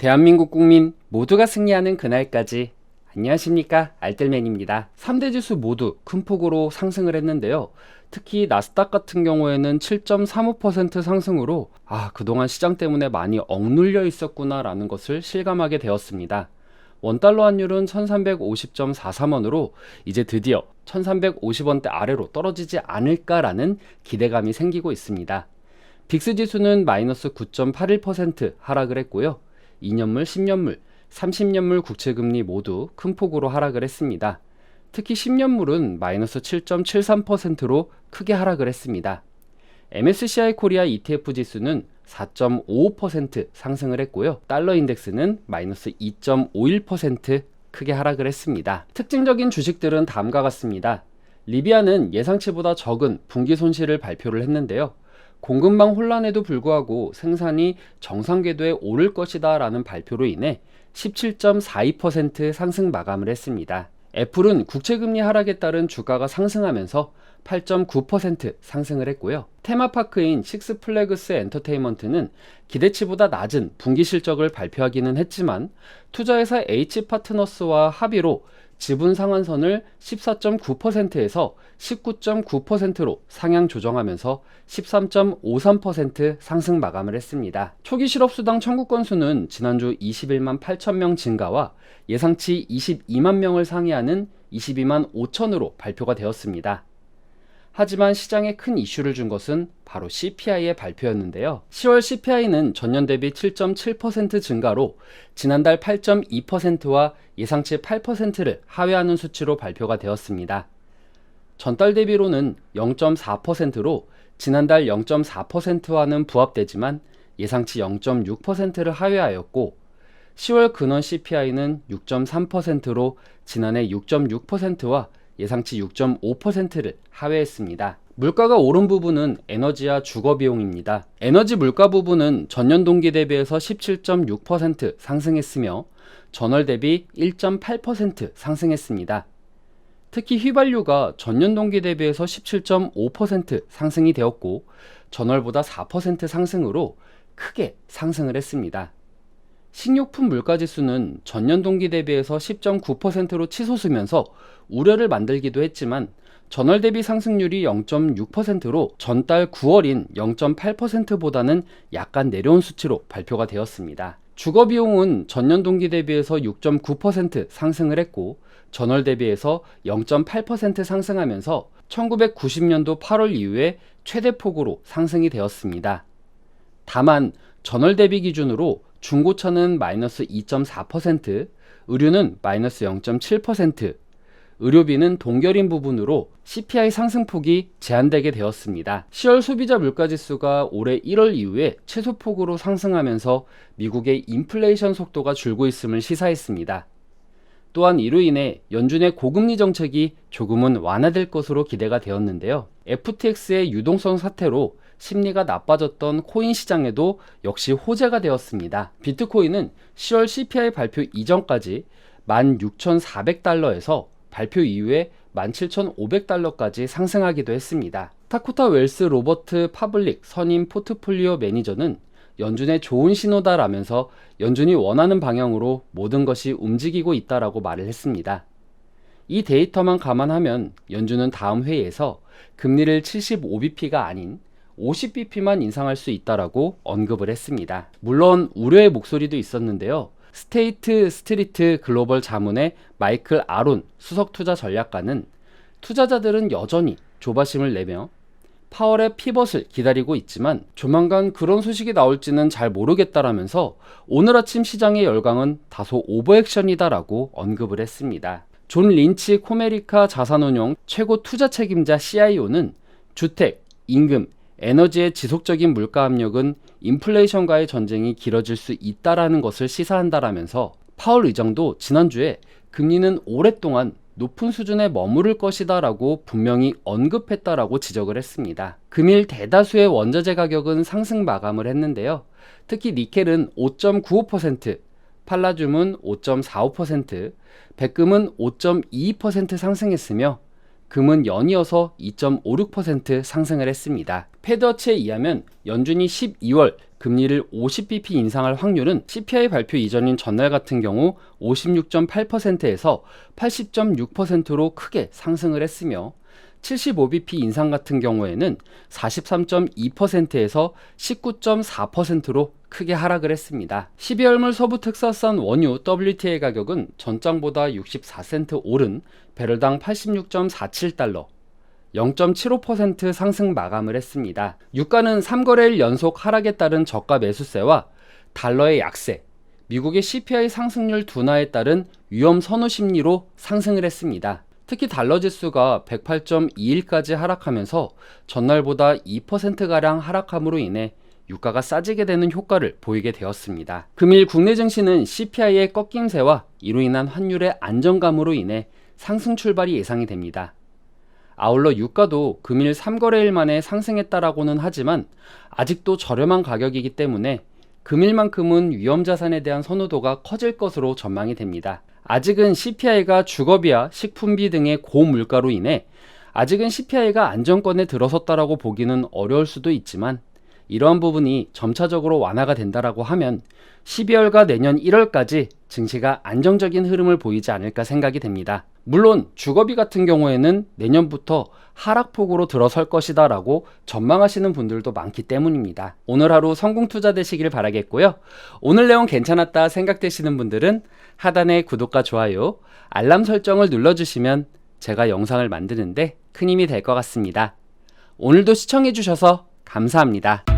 대한민국 국민 모두가 승리하는 그날까지. 안녕하십니까, 알뜰맨입니다. 3대 지수 모두 큰 폭으로 상승을 했는데요. 특히 나스닥 같은 경우에는 7.35% 상승으로 그동안 시장 때문에 많이 억눌려 있었구나 라는 것을 실감하게 되었습니다. 원달러 환율은 1350.43원으로 이제 드디어 1350원대 아래로 떨어지지 않을까라는 기대감이 생기고 있습니다. 빅스 지수는 마이너스 9.81% 하락을 했고요. 2년물, 10년물, 30년물 국채금리 모두 큰 폭으로 하락을 했습니다. 특히 10년물은 마이너스 7.73%로 크게 하락을 했습니다. MSCI 코리아 ETF 지수는 4.55% 상승을 했고요. 달러 인덱스는 마이너스 2.51% 크게 하락을 했습니다. 특징적인 주식들은 다음과 같습니다. 리비아는 예상치보다 적은 분기 손실을 발표를 했는데요. 공급망 혼란에도 불구하고 생산이 정상 궤도에 오를 것이다 라는 발표로 인해 17.42% 상승 마감을 했습니다. 애플은 국채금리 하락에 따른 주가가 상승하면서 8.9% 상승을 했고요. 테마파크인 식스플래그스 엔터테인먼트는 기대치보다 낮은 분기 실적을 발표하기는 했지만 투자회사 H파트너스와 합의로 지분 상한선을 14.9%에서 19.9%로 상향 조정하면서 13.53% 상승 마감을 했습니다. 초기 실업수당 청구 건수는 지난주 21만 8천 명 증가와 예상치 22만 명을 상회하는 22만 5천으로 발표가 되었습니다. 하지만 시장에 큰 이슈를 준 것은 바로 CPI의 발표였는데요. 10월 CPI는 전년 대비 7.7% 증가로 지난달 8.2%와 예상치 8%를 하회하는 수치로 발표가 되었습니다. 전달 대비로는 0.4%로 지난달 0.4%와는 부합되지만 예상치 0.6%를 하회하였고 10월 근원 CPI는 6.3%로 지난해 6.6%와 예상치 6.5%를 하회했습니다. 물가가 오른 부분은 에너지와 주거 비용입니다. 에너지 물가 부분은 전년 동기 대비해서 17.6% 상승했으며 전월 대비 1.8% 상승했습니다. 특히 휘발유가 전년 동기 대비해서 17.5% 상승이 되었고 전월보다 4% 상승으로 크게 상승을 했습니다. 식료품 물가지수는 전년 동기 대비해서 10.9%로 치솟으면서 우려를 만들기도 했지만 전월 대비 상승률이 0.6%로 전달 9월인 0.8%보다는 약간 내려온 수치로 발표가 되었습니다. 주거 비용은 전년 동기 대비해서 6.9% 상승을 했고 전월 대비해서 0.8% 상승하면서 1990년도 8월 이후에 최대폭으로 상승이 되었습니다. 다만 전월 대비 기준으로 중고차는 마이너스 2.4%, 의류는 마이너스 0.7%, 의료비는 동결인 부분으로 CPI 상승폭이 제한되게 되었습니다. 10월 소비자 물가지수가 올해 1월 이후에 최소폭으로 상승하면서 미국의 인플레이션 속도가 줄고 있음을 시사했습니다. 또한 이로 인해 연준의 고금리 정책이 조금은 완화될 것으로 기대가 되었는데요. FTX의 유동성 사태로 심리가 나빠졌던 코인 시장에도 역시 호재가 되었습니다. 비트코인은 10월 CPI 발표 이전까지 16,400달러에서 발표 이후에 17,500달러까지 상승하기도 했습니다. 타코타 웰스 로버트 파블릭 선임 포트폴리오 매니저는 연준의 좋은 신호다라면서 연준이 원하는 방향으로 모든 것이 움직이고 있다라고 말을 했습니다. 이 데이터만 감안하면 연준은 다음 회의에서 금리를 75bp가 아닌 50bp만 인상할 수 있다라고 언급을 했습니다. 물론 우려의 목소리도 있었는데요. 스테이트 스트리트 글로벌 자문의 마이클 아론 수석 투자 전략가는 투자자들은 여전히 조바심을 내며 파월의 피벗을 기다리고 있지만 조만간 그런 소식이 나올지는 잘 모르겠다라면서 오늘 아침 시장의 열광은 다소 오버액션이다라고 언급을 했습니다. 존 린치 코메리카 자산운용 최고 투자 책임자 CIO는 주택, 임금, 에너지의 지속적인 물가 압력은 인플레이션과의 전쟁이 길어질 수 있다라는 것을 시사한다라면서 파월 의장도 지난주에 금리는 오랫동안 높은 수준에 머무를 것이다 라고 분명히 언급했다라고 지적을 했습니다. 금일 대다수의 원자재 가격은 상승 마감을 했는데요. 특히 니켈은 5.95%, 팔라듐은 5.45%, 백금은 5.22% 상승했으며 금은 연이어서 2.56% 상승을 했습니다. 패드워치에 의하면 연준이 12월 금리를 50bp 인상할 확률은 CPI 발표 이전인 전날 같은 경우 56.8%에서 80.6%로 크게 상승을 했으며 75bp 인상 같은 경우에는 43.2%에서 19.4%로 크게 하락을 했습니다. 12월물 서부 텍사스산 원유 WTI 가격은 전장보다 64센트 오른 배럴당 86.47달러, 0.75% 상승 마감을 했습니다. 유가는 3거래일 연속 하락에 따른 저가 매수세와 달러의 약세, 미국의 CPI 상승률 둔화에 따른 위험 선호 심리로 상승을 했습니다. 특히 달러 지수가 108.21까지 하락하면서 전날보다 2%가량 하락함으로 인해 유가가 싸지게 되는 효과를 보이게 되었습니다. 금일 국내 증시는 CPI의 꺾임세와 이로 인한 환율의 안정감으로 인해 상승 출발이 예상이 됩니다. 아울러 유가도 금일 3거래일 만에 상승했다라고는 하지만 아직도 저렴한 가격이기 때문에 금일만큼은 위험자산에 대한 선호도가 커질 것으로 전망이 됩니다. 아직은 CPI가 주거비와 식품비 등의 고물가로 인해 아직은 CPI가 안정권에 들어섰다라고 보기는 어려울 수도 있지만 이러한 부분이 점차적으로 완화가 된다라고 하면 12월과 내년 1월까지 증시가 안정적인 흐름을 보이지 않을까 생각이 됩니다. 물론 주거비 같은 경우에는 내년부터 하락폭으로 들어설 것이다 라고 전망하시는 분들도 많기 때문입니다. 오늘 하루 성공 투자 되시길 바라겠고요. 오늘 내용 괜찮았다 생각되시는 분들은 하단의 구독과 좋아요, 알람 설정을 눌러주시면 제가 영상을 만드는데 큰 힘이 될 것 같습니다. 오늘도 시청해주셔서 감사합니다.